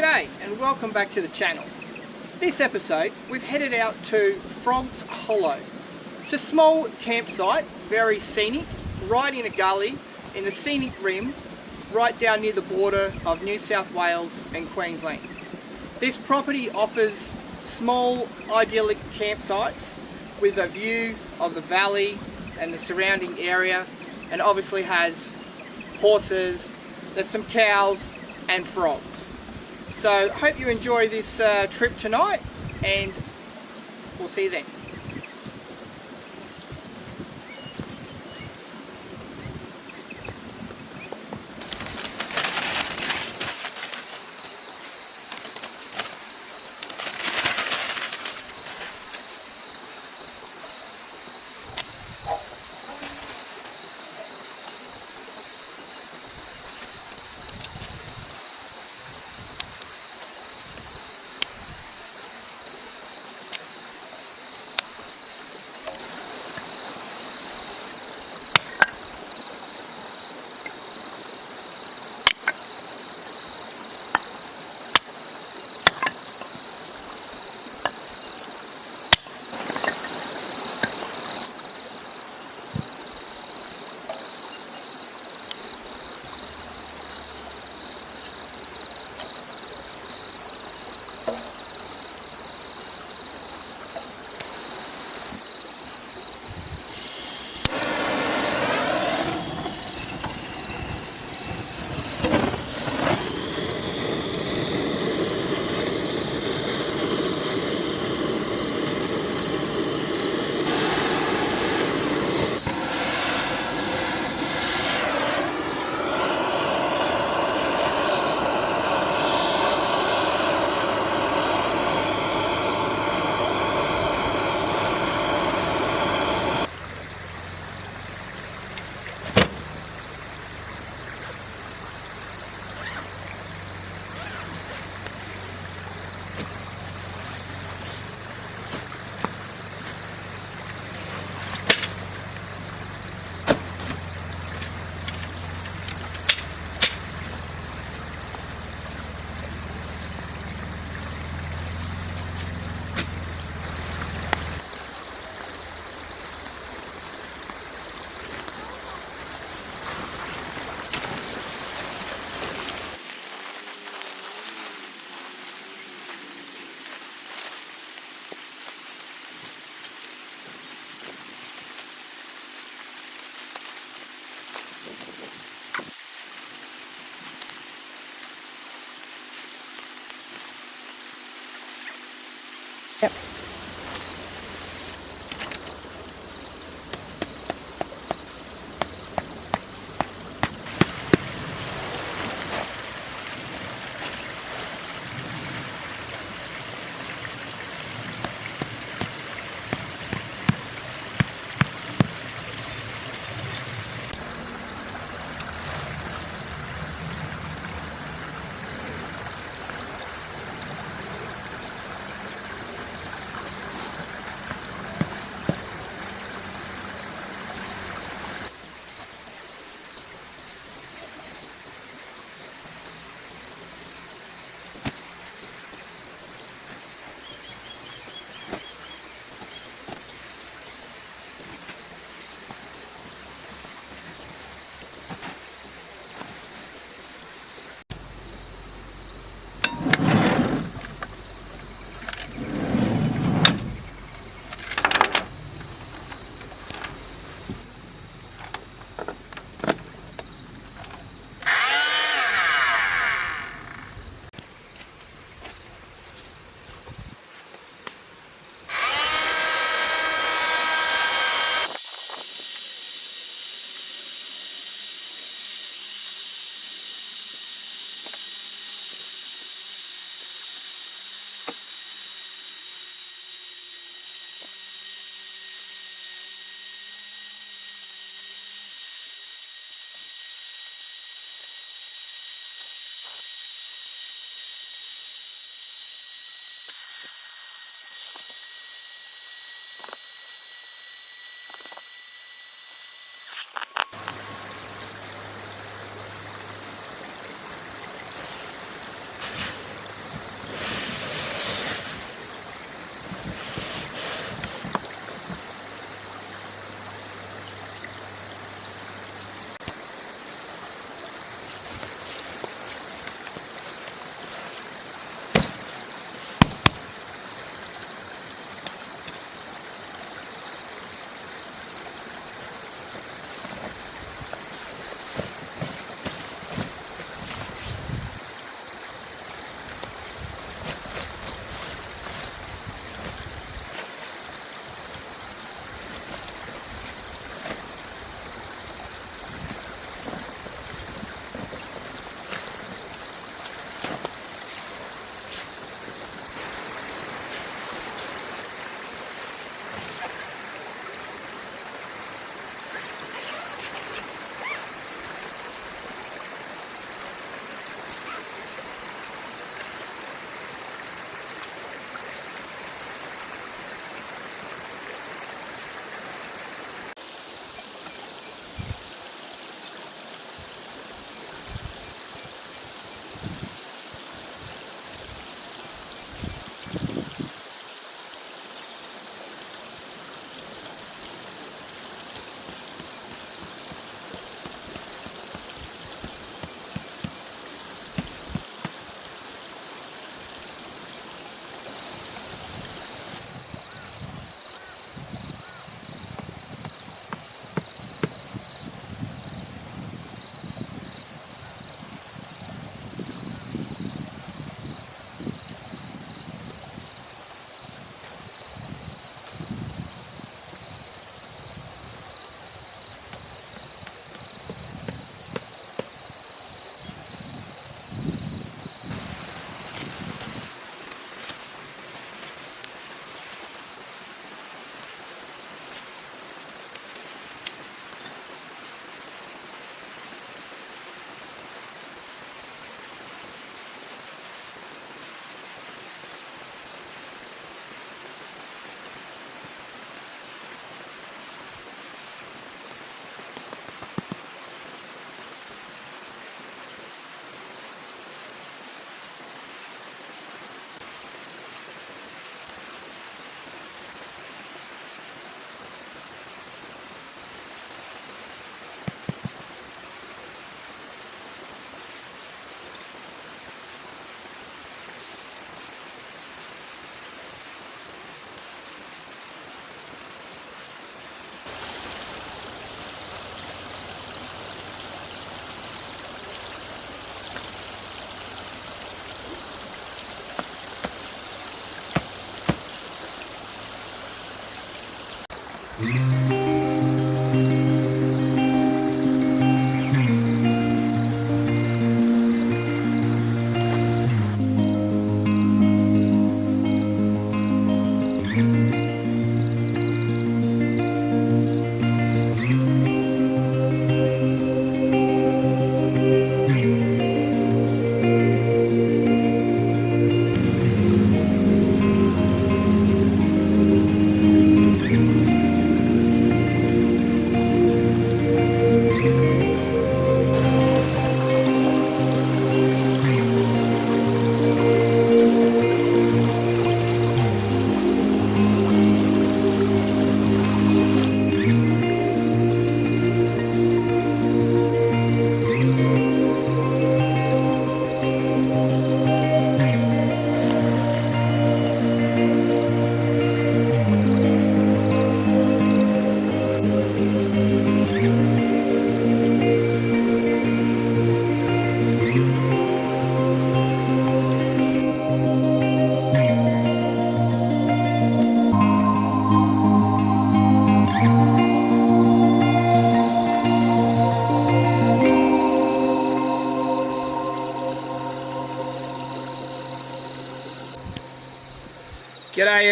G'day and welcome back to the channel. This episode we've headed out to Frogs Hollow. It's a small campsite, very scenic, right in a gully in the scenic rim, right down near the border of New South Wales and Queensland. This property offers small idyllic campsites with a view of the valley and the surrounding area, and obviously has horses, there's some cows and frogs. So hope you enjoy this trip tonight, and we'll see you then. Yep.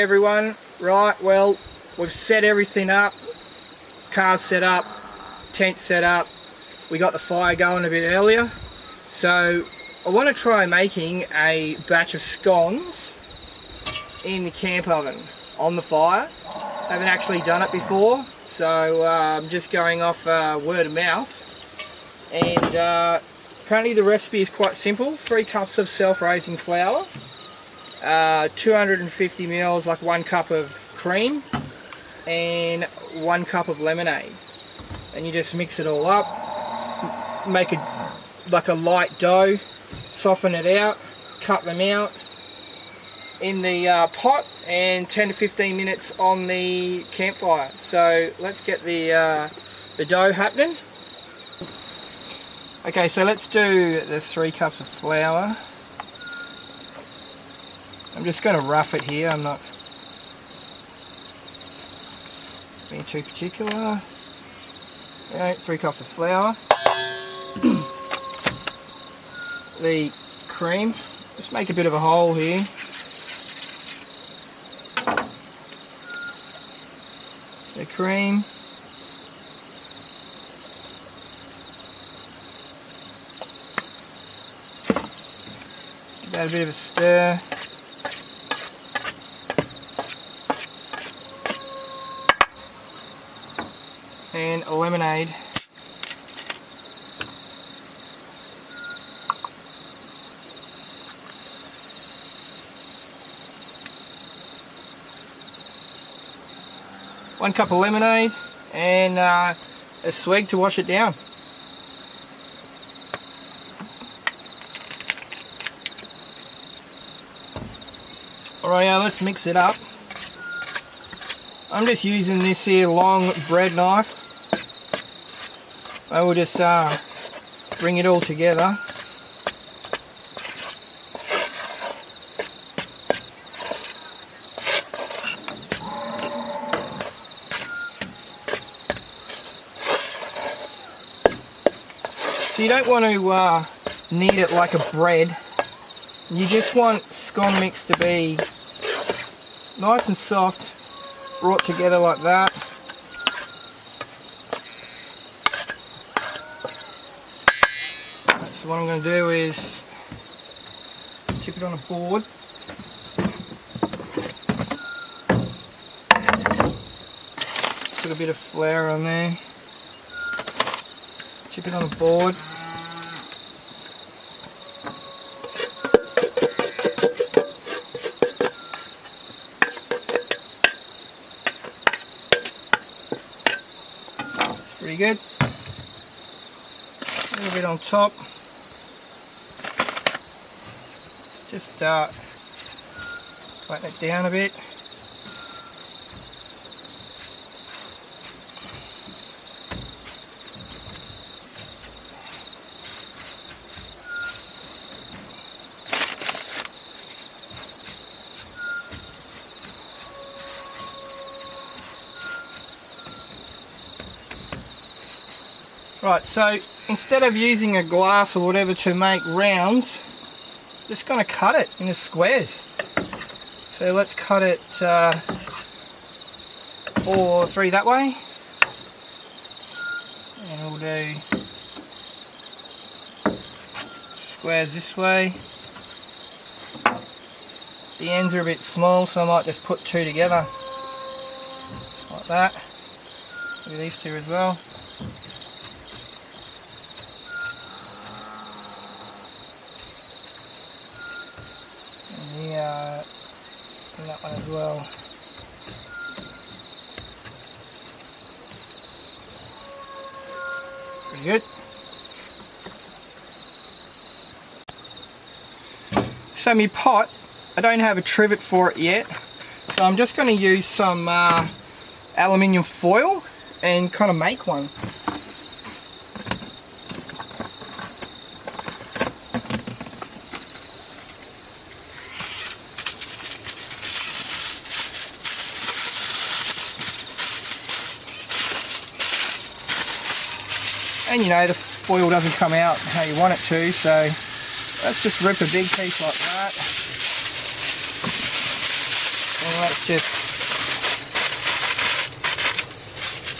everyone. Right, well, we've set everything up. Car's set up, tent set up. We got the fire going a bit earlier. So I want to try making a batch of scones in the camp oven on the fire. I haven't actually done it before, so I'm just going off word of mouth. And apparently the recipe is quite simple. 3 cups of self-raising flour, 250 mils, like 1 cup of cream, and 1 cup of lemonade. And you just mix it all up, make it like a light dough, soften it out, cut them out in the pot, and 10 to 15 minutes on the campfire. So let's get the dough happening. Okay, so let's do the 3 cups of flour. I'm just going to rough it here, I'm not being too particular. Okay, 3 cups of flour. The cream, let's make a bit of a hole here. The cream. Give that a bit of a stir. And a lemonade. One cup of lemonade and a swig to wash it down. Alright, now let's mix it up. I'm just using this here long bread knife. I will just bring it all together. So you don't want to knead it like a bread. You just want scone mix to be nice and soft, brought together like that. So what I'm going to do is tip it on a board. Put a bit of flour on there. Tip it on a board. That's pretty good. A little bit on top. Let's just flatten it down a bit. Right, so instead of using a glass or whatever to make rounds, just going to cut it into squares. So let's cut it 4-3 that way, and we'll do squares this way. The ends are a bit small, so I might just put 2 together like that. Do these 2 as well. And that one as well. Pretty good. So my pot, I don't have a trivet for it yet, so I'm just going to use some aluminium foil and kind of make one. And you know, the foil doesn't come out how you want it to, so let's just rip a big piece like that. And let's just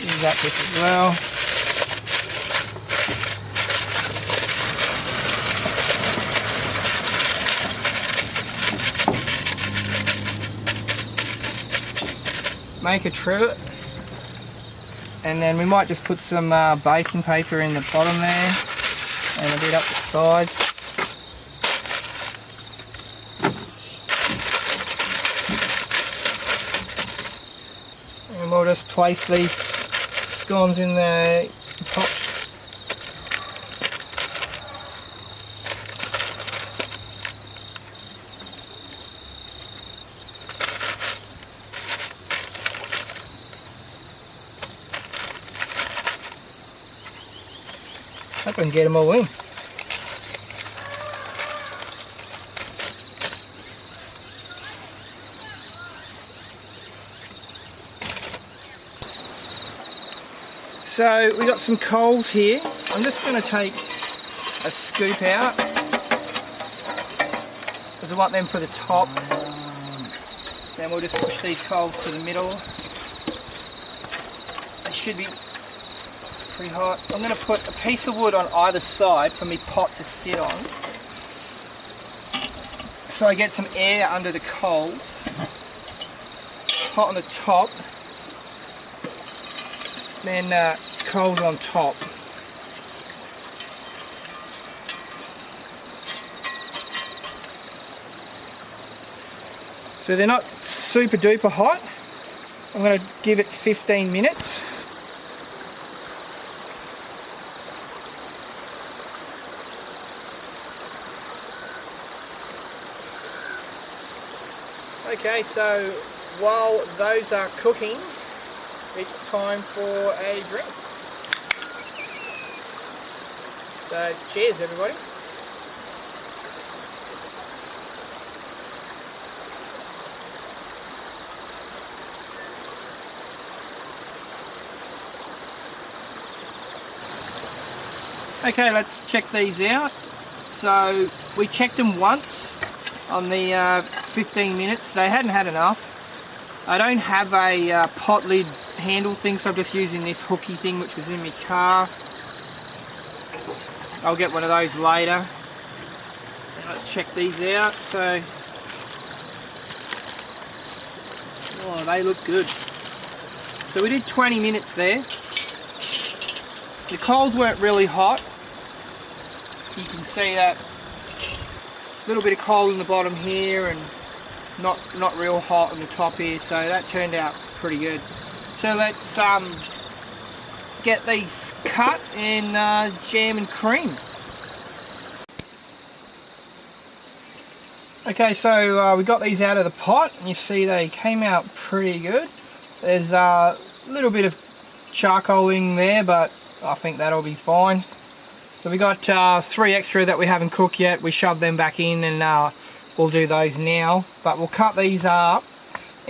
use that bit as well. Make a trivet, and then we might just put some baking paper in the bottom there and a bit up the sides. And we'll just place these scones in the pot. Hope I can get them all in. So we got some coals here. I'm just going to take a scoop out because I want them for the top. Then we'll just push these coals to the middle. They should be pretty hot. I'm going to put a piece of wood on either side for my pot to sit on, so I get some air under the coals. Hot on the top, then coals on top. So they're not super duper hot. I'm going to give it 15 minutes. Okay, so while those are cooking, it's time for a drink. So cheers everybody. Okay, let's check these out. So we checked them once on the 15 minutes. They hadn't had enough. I don't have a pot lid handle thing, so I'm just using this hooky thing which was in my car. I'll get one of those later. And let's check these out. So, oh, they look good. So we did 20 minutes there. The coals weren't really hot. You can see that little bit of coal in the bottom here, and not real hot on the top here, so that turned out pretty good. So let's get these cut and jam and cream. Okay, so we got these out of the pot, and you see they came out pretty good. There's a little bit of charcoal in there, but I think that'll be fine. So we got 3 extra that we haven't cooked yet. We shoved them back in, and we'll do those now. But we'll cut these up,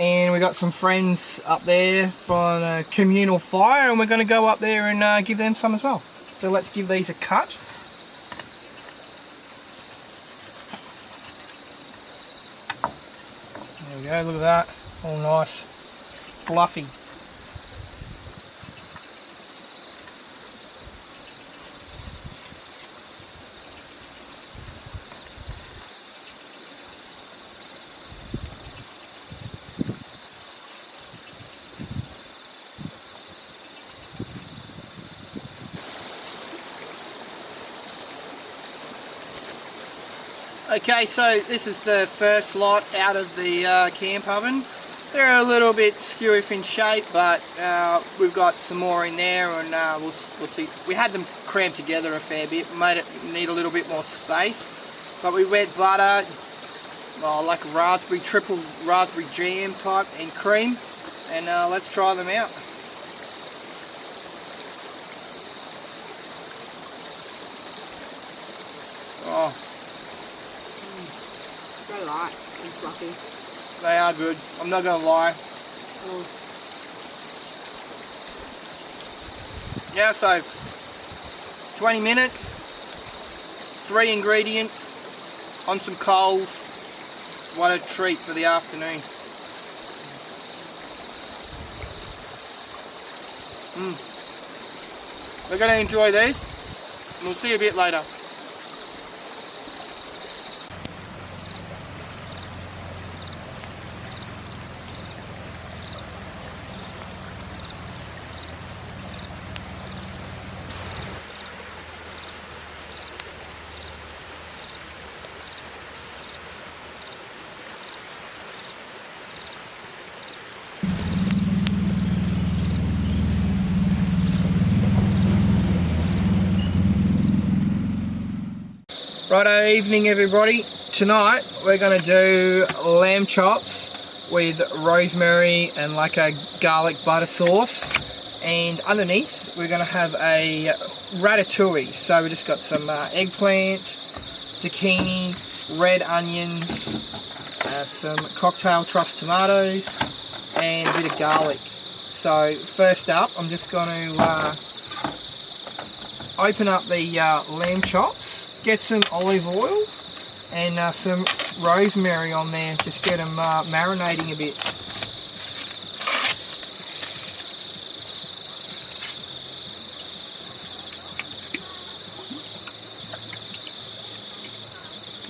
and we got some friends up there for a communal fire, and we're going to go up there and give them some as well. So let's give these a cut. There we go, look at that. All nice, fluffy. Okay, so this is the first lot out of the camp oven. They're a little bit skewy in shape, but we've got some more in there, and we'll see. We had them crammed together a fair bit, made it need a little bit more space. But we wet butter, like a triple raspberry jam type, and cream, and let's try them out. Oh. So light and fluffy. They are good, I'm not going to lie. Oh. Yeah, so 20 minutes, 3 ingredients on some coals. What a treat for the afternoon. We're going to enjoy these, and we'll see you a bit later. Righto, evening everybody. Tonight we're going to do lamb chops with rosemary and like a garlic butter sauce, and underneath we're going to have a ratatouille. So we just got some eggplant, zucchini, red onions, some cocktail truss tomatoes and a bit of garlic. So first up I'm just going to open up the lamb chops. Get some olive oil and some rosemary on there, just get them marinating a bit.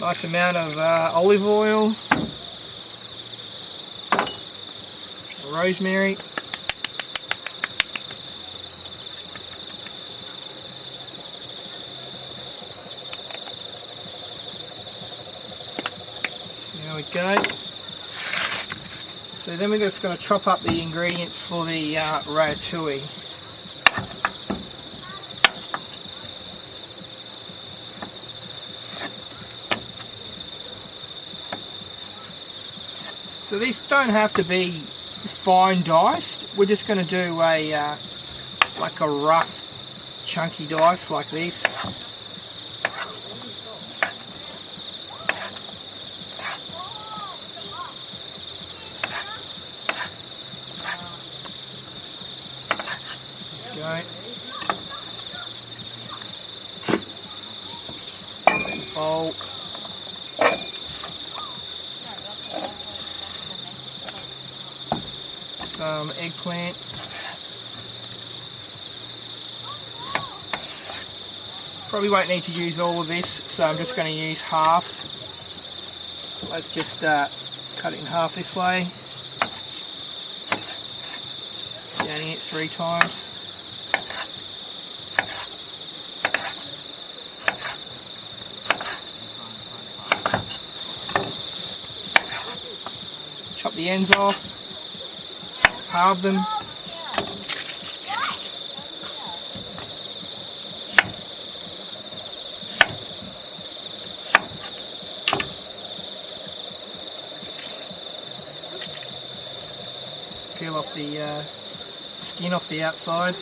Nice amount of olive oil, rosemary. There we go. So then we're just going to chop up the ingredients for the ratatouille. So these don't have to be fine diced. We're just going to do a like a rough, chunky dice like this. Go. Bowl. Some eggplant. Probably won't need to use all of this, so I'm just going to use half. Let's just cut it in half this way. Scanning it 3 times. Chop the ends off, halve them. Peel off the skin off the outside.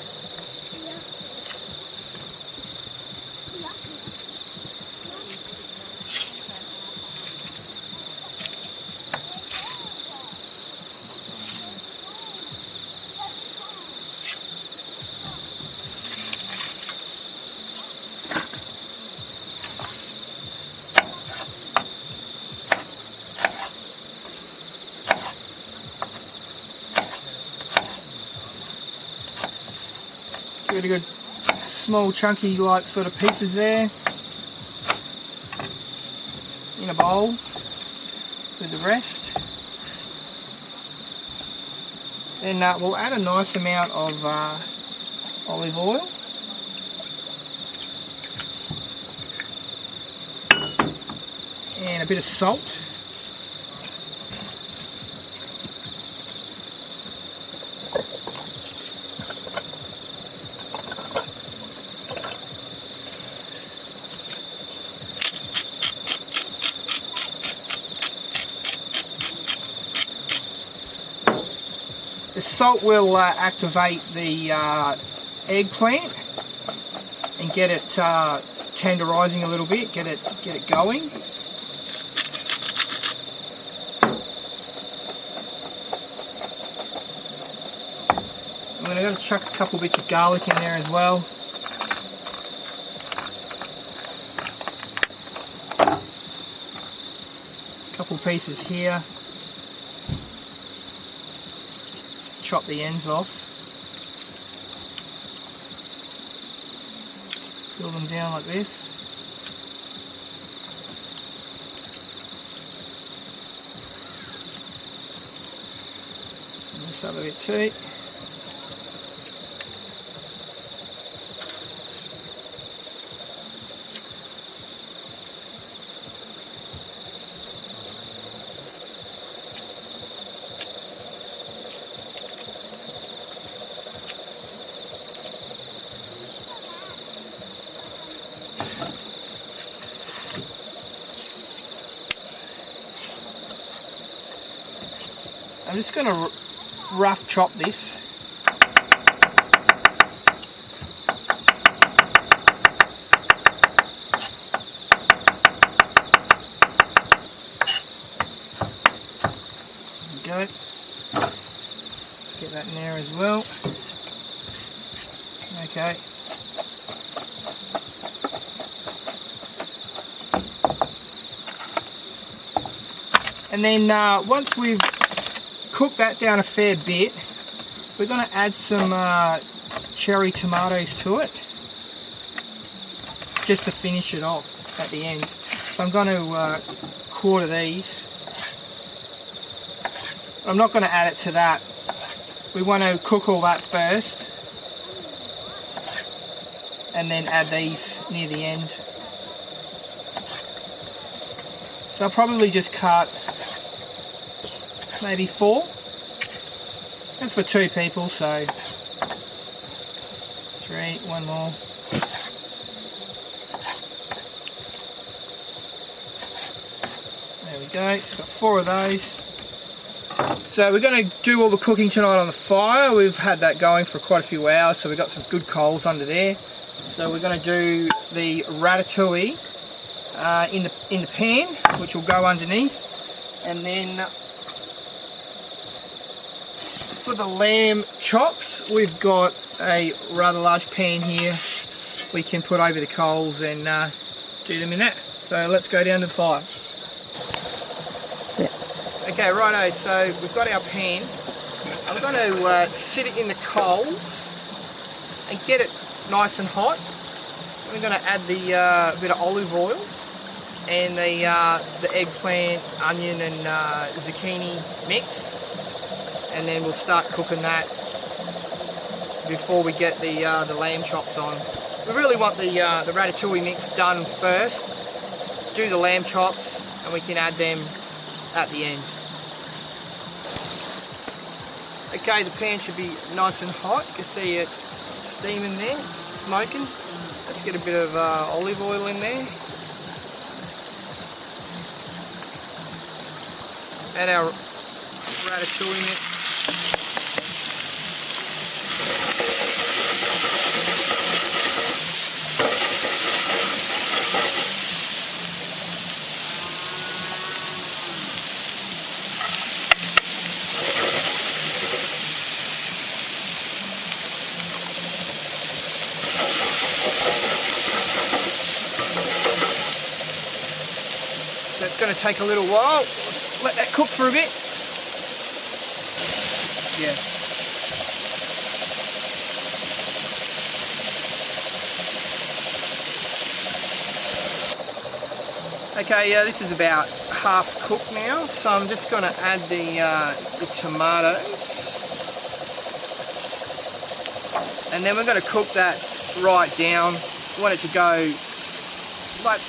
Give it a good small chunky like sort of pieces there in a bowl with the rest. Then we'll add a nice amount of olive oil. And a bit of salt. The salt will activate the eggplant and get it tenderizing a little bit, get it going. I'm going to chuck a couple bits of garlic in there as well. A couple pieces here. Chop the ends off. Peel them down like this. And this other bit too. I'm just going to rough chop this. There we go. Let's get that in there as well. Okay. And then once we've cook that down a fair bit, we're going to add some cherry tomatoes to it just to finish it off at the end. So I'm going to quarter these. I'm not going to add it to that. We want to cook all that first and then add these near the end. So I'll probably just cut maybe 4. That's for 2 people, so 3, 1 more. There we go, it's got 4 of those. So we're going to do all the cooking tonight on the fire. We've had that going for quite a few hours, so we've got some good coals under there. So we're going to do the ratatouille in the pan, which will go underneath, and then for the lamb chops, we've got a rather large pan here we can put over the coals and do them in that. So let's go down to the fire. Yeah. Okay, righto, so we've got our pan. I'm going to sit it in the coals and get it nice and hot. We're going to add the bit of olive oil and the eggplant, onion and zucchini mix. And then we'll start cooking that before we get the lamb chops on. We really want the ratatouille mix done first, do the lamb chops, and we can add them at the end. Okay, the pan should be nice and hot. You can see it steaming there, smoking. Let's get a bit of olive oil in there. Add our ratatouille mix. That's going to take a little while. Let that cook for a bit. Yeah. Okay, this is about half cooked now, so I'm just going to add the tomatoes, and then we're going to cook that right down. We want it to go like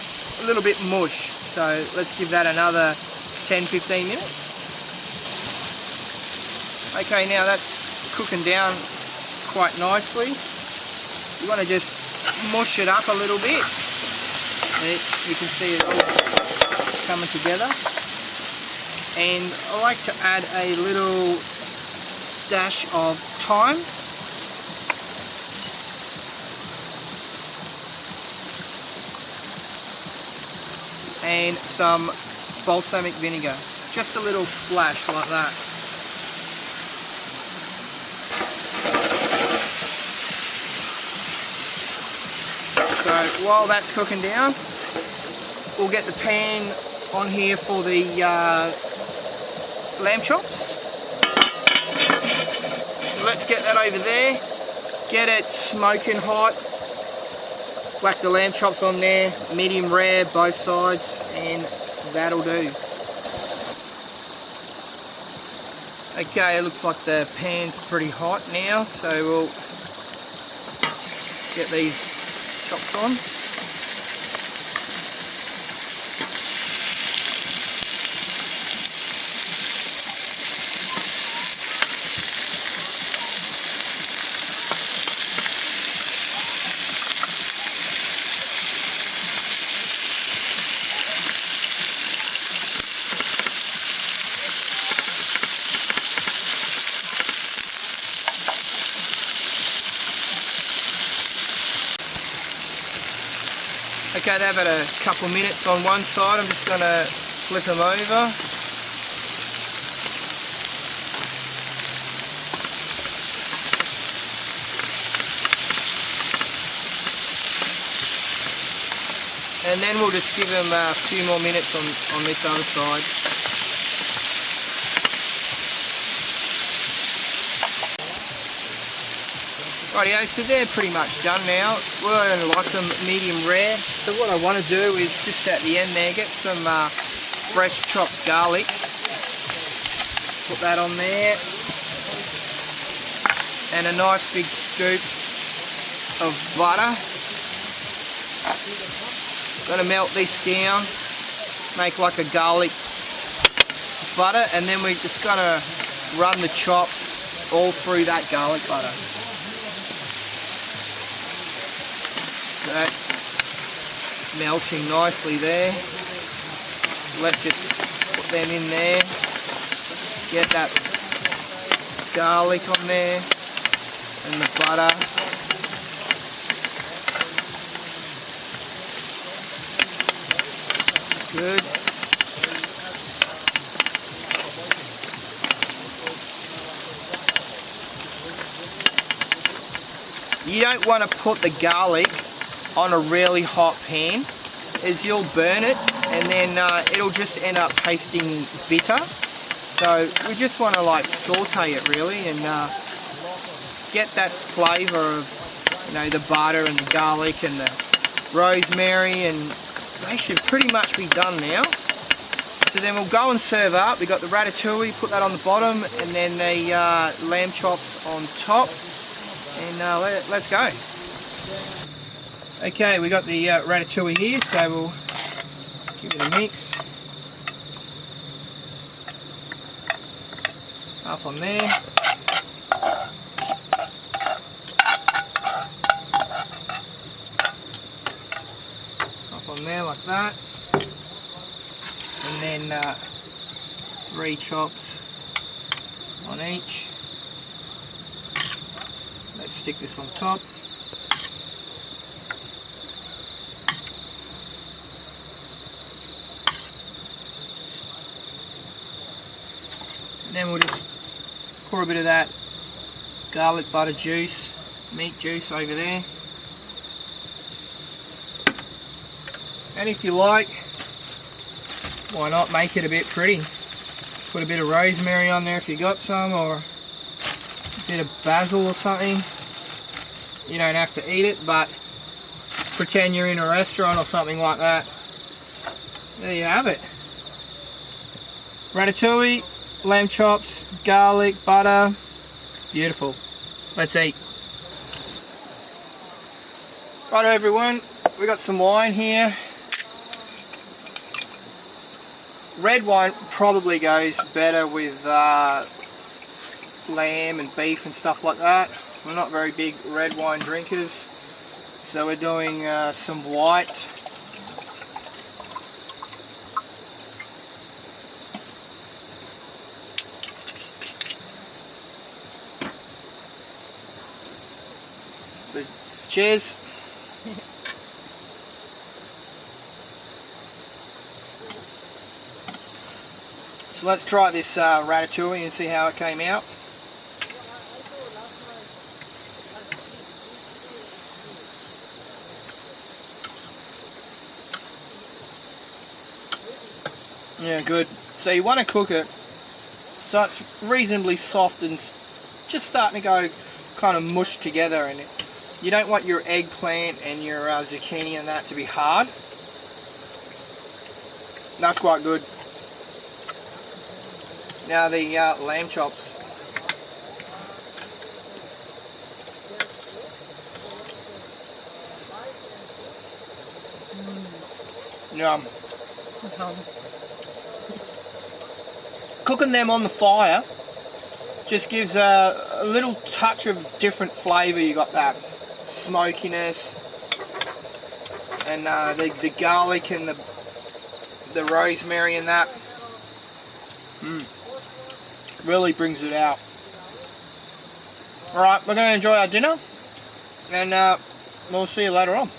a little bit mush, so let's give that another 10-15 minutes. Okay, now that's cooking down quite nicely. You want to just mush it up a little bit. You can see it all coming together. And I like to add a little dash of thyme. And some balsamic vinegar. Just a little splash like that. So while that's cooking down, we'll get the pan on here for the lamb chops. So let's get that over there, get it smoking hot. Whack the lamb chops on there, medium rare both sides, and that'll do. Okay, it looks like the pan's pretty hot now, so we'll get these chops on. Okay, they've had a couple minutes on one side. I'm just going to flip them over. And then we'll just give them a few more minutes on this other side. Rightio, so they're pretty much done now. Well, I don't like them medium rare. So what I want to do is just at the end there, get some fresh chopped garlic. Put that on there. And a nice big scoop of butter. Gonna melt this down, make like a garlic butter, and then we're just gonna run the chops all through that garlic butter. So that's melting nicely there. Let's just put them in there. Get that garlic on there and the butter. Good. You don't want to put the garlic on a really hot pan, as you'll burn it and then it'll just end up tasting bitter. So we just want to like saute it really and get that flavour of, you know, the butter and the garlic and the rosemary, and they should pretty much be done now. So then we'll go and serve up. We've got the ratatouille, put that on the bottom, and then the lamb chops on top. And let's go. Okay, we got the ratatouille here, so we'll give it a mix. Half on there. On there like that, and then 3 chops on each. Let's stick this on top. And then we'll just pour a bit of that garlic butter juice, meat juice over there. And if you like, why not make it a bit pretty? Put a bit of rosemary on there if you got some, or a bit of basil or something. You don't have to eat it, but pretend you're in a restaurant or something like that. There you have it. Ratatouille, lamb chops, garlic, butter. Beautiful. Let's eat. Righto everyone, we got some wine here. Red wine probably goes better with lamb and beef and stuff like that. We're not very big red wine drinkers, so we're doing some white. So, cheers. So let's try this ratatouille and see how it came out. Yeah, good. So you want to cook it so it's reasonably soft and just starting to go kind of mush together, and You don't want your eggplant and your zucchini and that to be hard. That's quite good. Now the lamb chops. Yum. Cooking them on the fire just gives a little touch of different flavour. You got that smokiness and the garlic and the rosemary and that. Really brings it out. Alright, we're going to enjoy our dinner and we'll see you later on.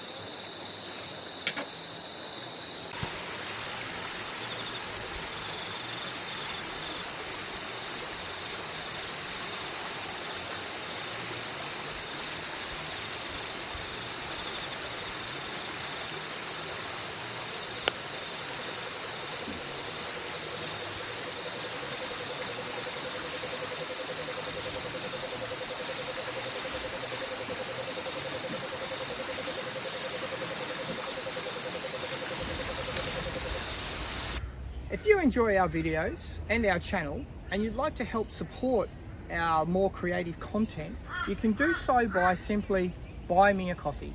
If you enjoy our videos and our channel and you'd like to help support our more creative content, you can do so by simply buy me a coffee.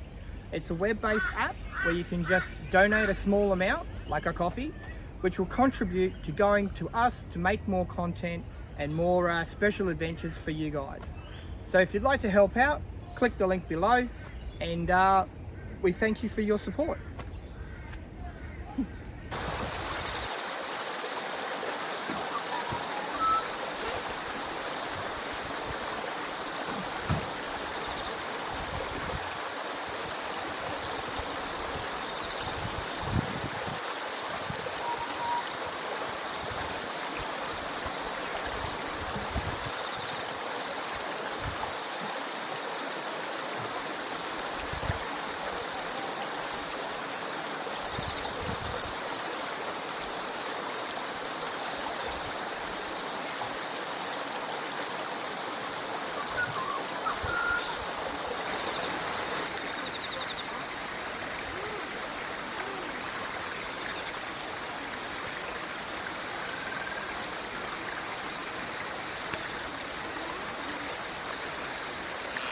It's a web-based app where you can just donate a small amount, like a coffee, which will contribute to going to us to make more content and more special adventures for you guys. So if you'd like to help out, click the link below and we thank you for your support.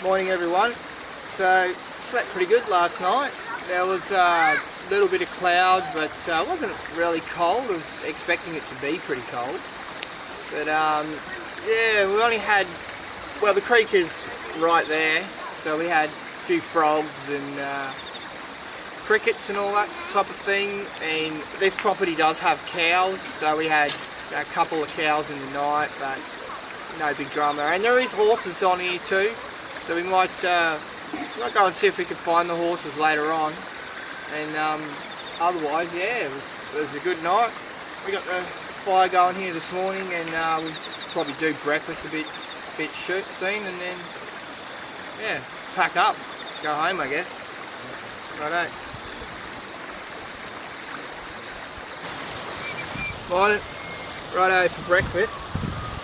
Morning everyone. So slept pretty good last night. There was a little bit of cloud, but it wasn't really cold. I was expecting it to be pretty cold. But yeah, we only had, well, the creek is right there, so we had a few frogs and crickets and all that type of thing. And this property does have cows, so we had a couple of cows in the night, but no big drama. And there is horses on here too. So we might go and see if we can find the horses later on. And otherwise, yeah, it was a good night. We got the fire going here this morning, and we'll probably do breakfast a bit soon, and then yeah, pack up, go home, I guess. Righto for breakfast.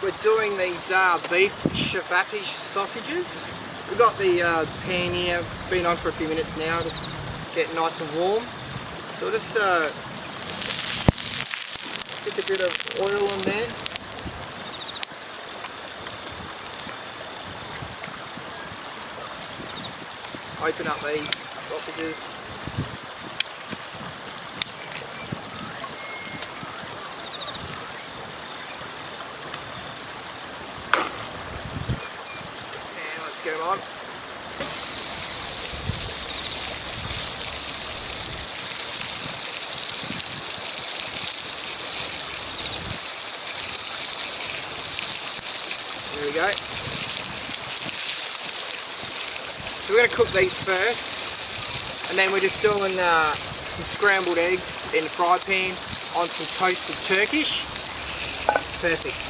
We're doing these beef chevapich sausages. We've got the pan here, been on for a few minutes now, just getting nice and warm. So we'll just stick a bit of oil on there. Open up these sausages. Get them on. There we go. So we're going to cook these first, and then we're just doing some scrambled eggs in the fry pan on some toasted Turkish. Perfect.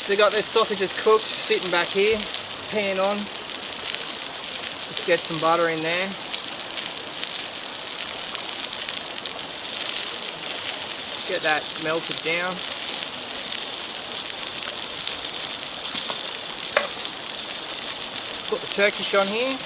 So we got this sausages cooked, sitting back here, pan on. Just get some butter in there. Get that melted down. Put the Turkish on here.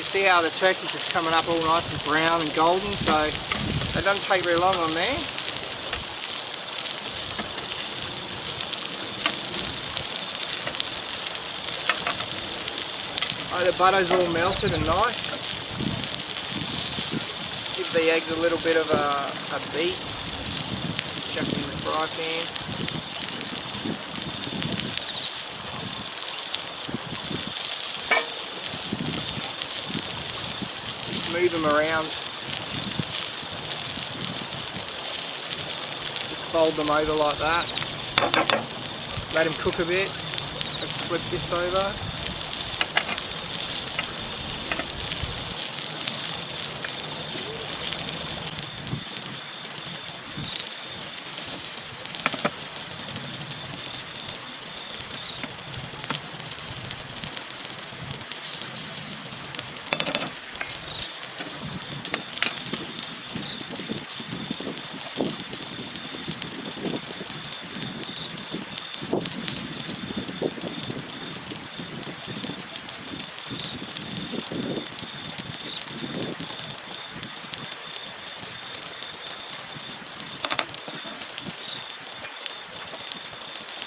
See how the Turkish is coming up all nice and brown and golden, so it doesn't take very long on there. Oh, the butter's all melted and nice. Give the eggs a little bit of a beat. Chuck it in the fry pan. Move them around. Just fold them over like that. Let them cook a bit. Let's flip this over.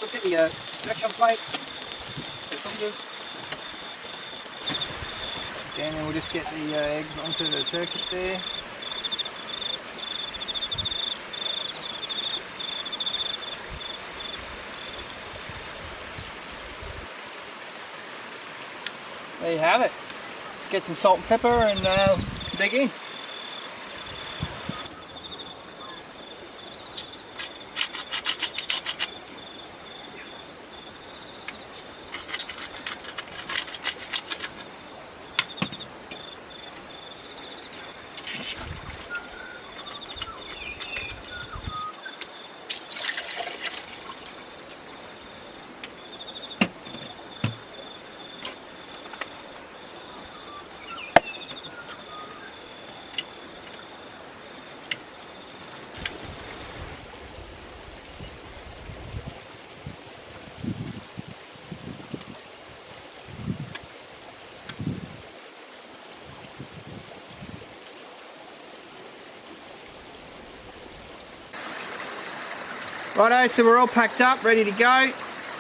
Let's get the section plate, the sausages, and then we'll just get the eggs onto the Turkish there. There you have it. Let's get some salt and pepper and dig in. Righto, so we're all packed up, ready to go. I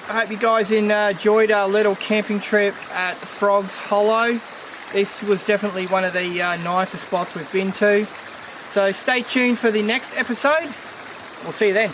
hope you guys enjoyed our little camping trip at Frogs Hollow. This was definitely one of the nicest spots we've been to. So stay tuned for the next episode. We'll see you then.